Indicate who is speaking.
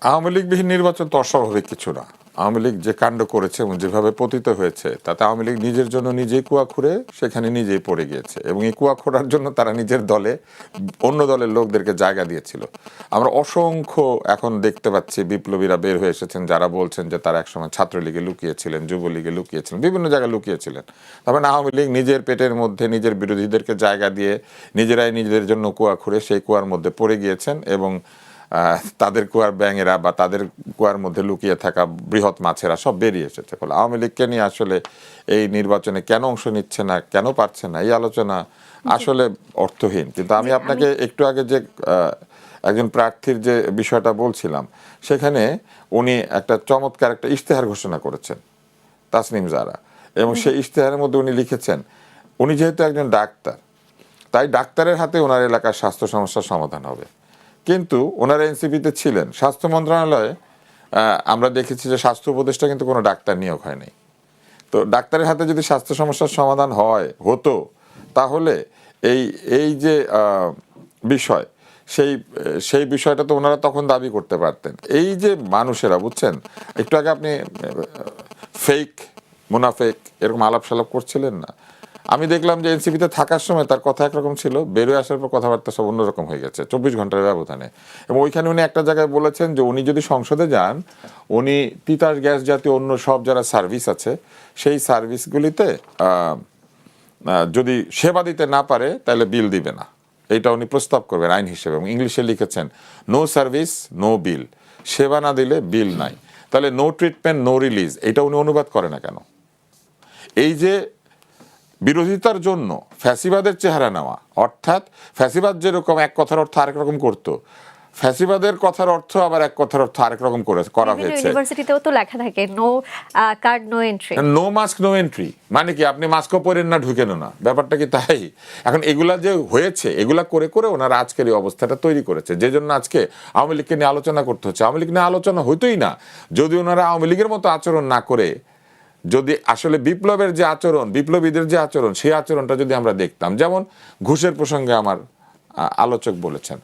Speaker 1: আওয়ামী লীগবিহীন নির্বাচন তো অস্বাভাবিক কিছু না। আওয়ামী লীগ যে কাণ্ড করেছে এবং যেভাবে পতিত হয়েছে তাতে আওয়ামী লীগ নিজের জন্য নিজেই কুয়া খুঁড়ে সেখানে নিজেই পড়ে গিয়েছে এবং এই কুয়া খোঁড়ার জন্য তারা নিজের দলে অন্য দলের লোকদেরকে জায়গা দিয়েছিল। আমরা অসংখ্য এখন দেখতে পাচ্ছি বিপ্লবীরা বের হয়ে এসেছেন যারা বলছেন যে তারা একসময় ছাত্রলীগে লুকিয়েছিলেন, যুবলীগে লুকিয়েছিলেন, বিভিন্ন জায়গায় লুকিয়েছিলেন। তবে আওয়ামী লীগ নিজের পেটের মধ্যে নিজের বিরোধীদেরকে জায়গা দিয়ে নিজেরাই নিজেদের জন্য কুয়া খুঁড়ে সেই কুয়ার মধ্যে পড়ে গিয়েছেন এবং তাদের কুয়ার ব্যাঙেরা বা তাদের কুয়ার মধ্যে লুকিয়ে থাকা বৃহৎ মাছেরা সব বেরিয়ে এসেছে। ফলে আওয়ামী লীগকে নিয়ে আসলে এই নির্বাচনে কেন অংশ নিচ্ছে না, কেন পারছে না, এই আলোচনা আসলে অর্থহীন। কিন্তু আমি আপনাকে একটু আগে যে একজন প্রার্থীর যে বিষয়টা বলছিলাম, সেখানে উনি একটা চমৎকার একটা ইশতেহার ঘোষণা করেছেন, তাসনিম জারা, এবং সেই ইশতেহারের মধ্যে উনি লিখেছেন উনি যেহেতু একজন ডাক্তার তাই ডাক্তারের হাতে ওনার এলাকার স্বাস্থ্য সমস্যার সমাধান হবে। কিন্তু ওনারা এনসিপিতে ছিলেন, স্বাস্থ্য মন্ত্রণালয়ে আমরা দেখেছি যে স্বাস্থ্য উপদেষ্টা কিন্তু কোনো ডাক্তার নিয়োগ হয়নি। তো ডাক্তারের হাতে যদি স্বাস্থ্য সমস্যার সমাধান হতো তাহলে এই এই যে বিষয় সেই সেই বিষয়টা তো ওনারা তখন দাবি করতে পারতেন। এই যে মানুষেরা, বুঝছেন, একটু আগে আপনি ফেক মুনাফেক এরকম আলাপ সালাপ করছিলেন না? আমি দেখলাম যে এনসিপিতে থাকার সময় তার কথা একরকম ছিল, বেরোয় আসার পর কথাবার্তা সব অন্যরকম হয়ে গেছে 24 ঘন্টার ব্যবধানে। এবং ওইখানে উনি একটা জায়গায় বলেছেন যে উনি যদি সংসদে যান উনি তিতাস গ্যাস জাতীয় অন্য সব যারা সার্ভিস আছে সেই সার্ভিসগুলিতে যদি সেবা দিতে না পারে তাহলে বিল দিবে না, এইটা উনি প্রস্তাব করবেন আইন হিসেবে। এবং ইংলিশে লিখেছেন নো সার্ভিস নো বিল, সেবা না দিলে বিল নাই। তাহলে নো ট্রিটমেন্ট নো রিলিজ, এটা উনি অনুবাদ করে না কেন? এই যে বিরোধিতার জন্য ফ্যাসিবাদের চেহারা নেওয়া, অর্থাৎ ফ্যাসিবাদ যেরকম এক কথার অর্থ আরেক রকম করতো, ফ্যাসিবাদের কথার অর্থ আবার এক কথার অর্থ আরেক রকম করা হয়েছে।
Speaker 2: ইউনিভার্সিটিতেও তো লেখা থাকে no card no entry,
Speaker 1: no mask no entry, মানে কি আপনি মাস্কও পরেন না ঢুকেন না, ব্যাপারটা কি তাই? এখন এগুলা যে হয়েছে এগুলা করে করে ওনারা আজকের এই অবস্থাটা তৈরি করেছে, যে জন্য আজকে আওয়ামী লীগকে নিয়ে আলোচনা করতে হচ্ছে। আওয়ামী লীগ নিয়ে আলোচনা হইতোই না যদি ওনারা আওয়ামী লীগের মতো আচরণ না করে, যদি আসলে বিপ্লবের যে আচরণ, বিপ্লবীদের যে আচরণ, সেই আচরণটা যদি আমরা দেখতাম। যেমন ঘুষের প্রসঙ্গে আমার আলোচক বলেছেন